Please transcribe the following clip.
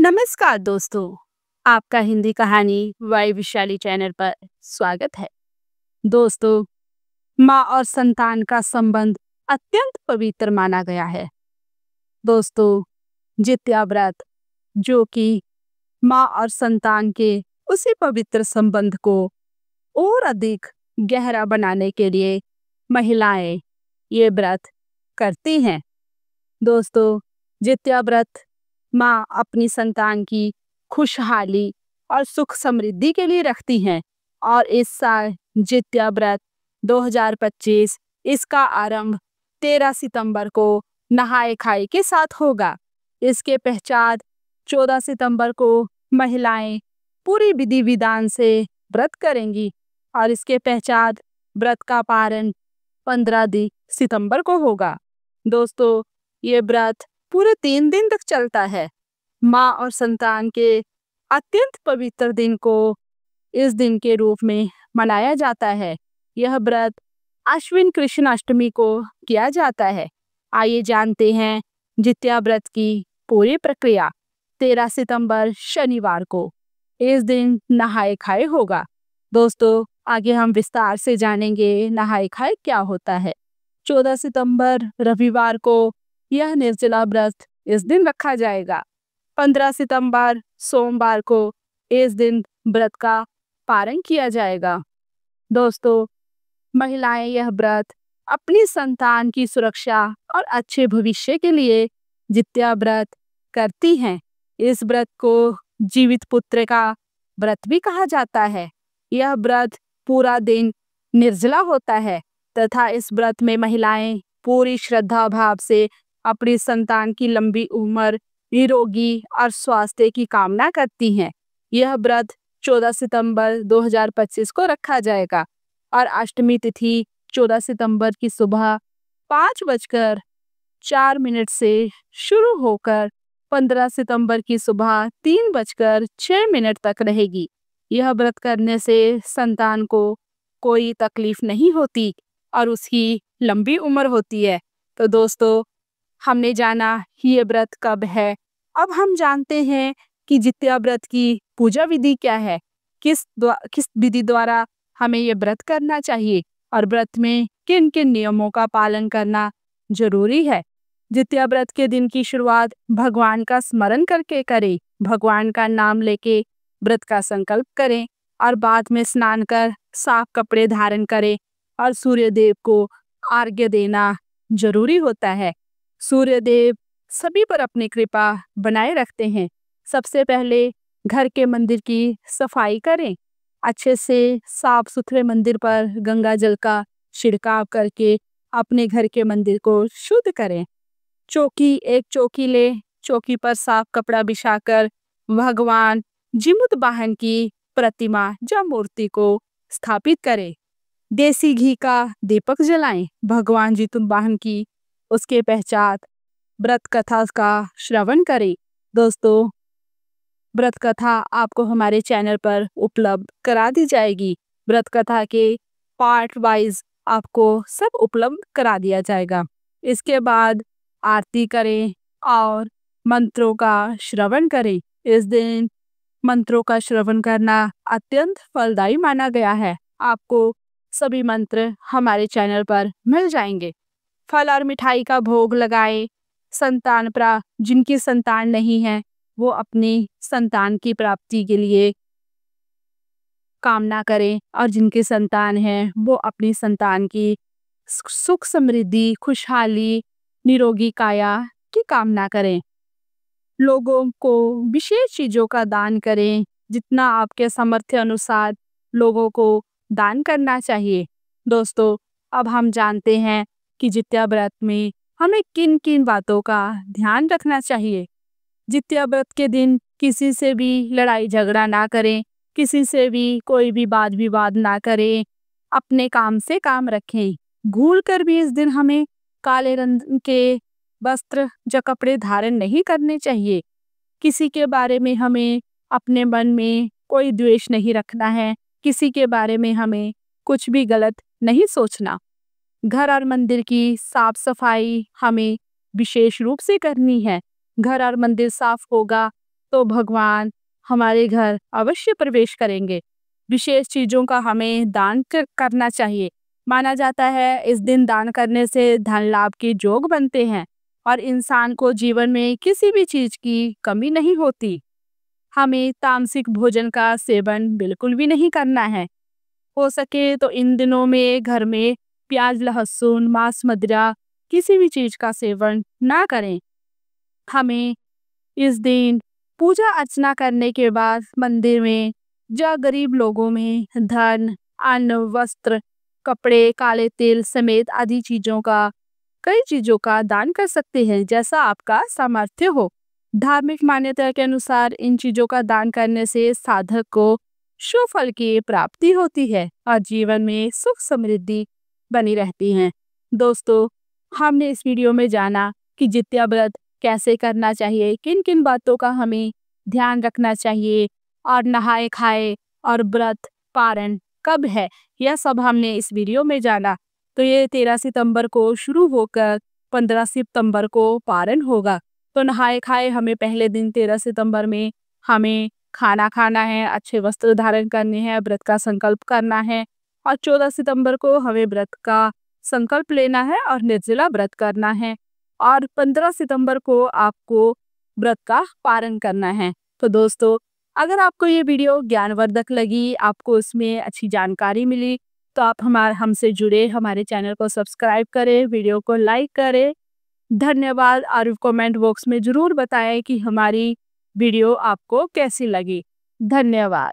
नमस्कार दोस्तों, आपका हिंदी कहानी वाई विशाली चैनल पर स्वागत है। दोस्तों, माँ और संतान का संबंध अत्यंत पवित्र माना गया है। दोस्तों, जित्या व्रत जो कि माँ और संतान के उसी पवित्र संबंध को और अधिक गहरा बनाने के लिए महिलाएं ये व्रत करती हैं। दोस्तों, जित्या व्रत माँ अपनी संतान की खुशहाली और सुख समृद्धि के लिए रखती हैं और इस साल जित्या व्रत 2025 इसका आरंभ 13 सितंबर को नहाए खाए के साथ होगा। इसके पश्चात 14 सितंबर को महिलाएं पूरी विधि विधान से व्रत करेंगी और इसके पश्चात व्रत का पारण 15 सितंबर को होगा। दोस्तों, ये व्रत पूरे 3 दिन तक चलता है। माँ और संतान के अत्यंत पवित्र दिन को इस दिन के रूप में मनाया जाता है। यह व्रत आश्विन कृष्ण अष्टमी को किया जाता है। आइए जानते हैं जित्या व्रत की पूरी प्रक्रिया। 13 सितंबर शनिवार को इस दिन नहाए खाए होगा। दोस्तों, आगे हम विस्तार से जानेंगे नहाए खाए क्या होता है। 14 सितंबर रविवार को यह निर्जला व्रत इस दिन रखा जाएगा। 15 सितंबर सोमवार को इस दिन व्रत का पारण किया जाएगा। दोस्तों, महिलाएं यह व्रत अपनी संतान की सुरक्षा और अच्छे भविष्य के लिए जित्या व्रत करती हैं। इस व्रत को जीवित पुत्र का व्रत भी कहा जाता है। यह व्रत पूरा दिन निर्जला होता है तथा इस व्रत में महिलाएं पूरी श्रद्धा भाव से अपनी संतान की लंबी उम्र, निरोगी और स्वास्थ्य की कामना करती हैं। यह व्रत 14 सितंबर 2025 को रखा जाएगा और अष्टमी तिथि 14 सितंबर की सुबह 5:04 से शुरू होकर 15 सितंबर की सुबह 3:06 तक रहेगी। यह व्रत करने से संतान को कोई तकलीफ नहीं होती और उसकी लंबी उम्र होती है। तो दोस्तों, हमने जाना ये व्रत कब है। अब हम जानते हैं कि जित्या व्रत की पूजा विधि क्या है, किस विधि द्वारा हमें ये व्रत करना चाहिए और व्रत में किन किन नियमों का पालन करना जरूरी है। जित्या व्रत के दिन की शुरुआत भगवान का स्मरण करके करें। भगवान का नाम लेके व्रत का संकल्प करें और बाद में स्नान कर साफ कपड़े धारण करें और सूर्य देव को अर्घ्य देना जरूरी होता है। सूर्य देव सभी पर अपनी कृपा बनाए रखते हैं। सबसे पहले घर के मंदिर की सफाई करें। अच्छे से साफ सुथरे मंदिर पर गंगा जल का छिड़काव करके अपने घर के मंदिर को शुद्ध करें। एक चौकी ले, चौकी पर साफ कपड़ा बिछाकर भगवान जिमुतवाहन की प्रतिमा या मूर्ति को स्थापित करें। देसी घी का दीपक जलाएं भगवान जिमुतवाहन की। उसके पश्चात व्रत कथा का श्रवण करें। दोस्तों, व्रत कथा आपको हमारे चैनल पर उपलब्ध करा दी जाएगी। व्रत कथा के पार्ट वाइज आपको सब उपलब्ध करा दिया जाएगा। इसके बाद आरती करें और मंत्रों का श्रवण करें। इस दिन मंत्रों का श्रवण करना अत्यंत फलदायी माना गया है। आपको सभी मंत्र हमारे चैनल पर मिल जाएंगे। फल और मिठाई का भोग लगाएं। जिनकी संतान नहीं है वो अपनी संतान की प्राप्ति के लिए कामना करें और जिनकी संतान है वो अपनी संतान की सुख समृद्धि, खुशहाली, निरोगी काया की कामना करें। लोगों को विशेष चीजों का दान करें। जितना आपके सामर्थ्य अनुसार लोगों को दान करना चाहिए। दोस्तों, अब हम जानते हैं कि जित्या व्रत में हमें किन किन बातों का ध्यान रखना चाहिए। जित्या व्रत के दिन किसी से भी लड़ाई झगड़ा ना करें, किसी से भी कोई भी वाद विवाद ना करें, अपने काम से काम रखें। भूल कर भी इस दिन हमें काले रंग के वस्त्र या कपड़े धारण नहीं करने चाहिए। किसी के बारे में हमें अपने मन में कोई द्वेष नहीं रखना है। किसी के बारे में हमें कुछ भी गलत नहीं सोचना। घर और मंदिर की साफ सफाई हमें विशेष रूप से करनी है। घर और मंदिर साफ होगा तो भगवान हमारे घर अवश्य प्रवेश करेंगे। विशेष चीज़ों का हमें दान करना चाहिए। माना जाता है इस दिन दान करने से धन लाभ के योग बनते हैं और इंसान को जीवन में किसी भी चीज़ की कमी नहीं होती। हमें तामसिक भोजन का सेवन बिल्कुल भी नहीं करना है। हो सके तो इन दिनों में घर में प्याज, लहसुन, मांस, मदिरा किसी भी चीज़ का सेवन ना करें। हमें इस दिन पूजा अर्चना करने के बाद मंदिर में या गरीब लोगों में धन, अन्न, वस्त्र, कपड़े, काले तिल समेत आदि कई चीज़ों का दान कर सकते हैं, जैसा आपका सामर्थ्य हो। धार्मिक मान्यता के अनुसार इन चीज़ों का दान करने से साधक को शुभ फल की प्राप्ति होती है और जीवन में सुख समृद्धि बनी रहती है। दोस्तों, हमने इस वीडियो में जाना कि जित्या व्रत कैसे करना चाहिए, किन किन बातों का हमें ध्यान रखना चाहिए और नहाए खाए और व्रत पारण कब है, यह सब हमने इस वीडियो में जाना। तो ये 13 सितंबर को शुरू होकर 15 सितंबर को पारण होगा। तो नहाए खाए हमें पहले दिन 13 सितंबर में हमें खाना खाना है, अच्छे वस्त्र धारण करने हैं, व्रत का संकल्प करना है और 14 सितंबर को हमें व्रत का संकल्प लेना है और निर्जला व्रत करना है और 15 सितंबर को आपको व्रत का पारण करना है। तो दोस्तों, अगर आपको ये वीडियो ज्ञानवर्धक लगी, आपको इसमें अच्छी जानकारी मिली, तो आप हमसे जुड़े, हमारे चैनल को सब्सक्राइब करें, वीडियो को लाइक करें। धन्यवाद और कमेंट बॉक्स में ज़रूर बताएं कि हमारी वीडियो आपको कैसी लगी। धन्यवाद।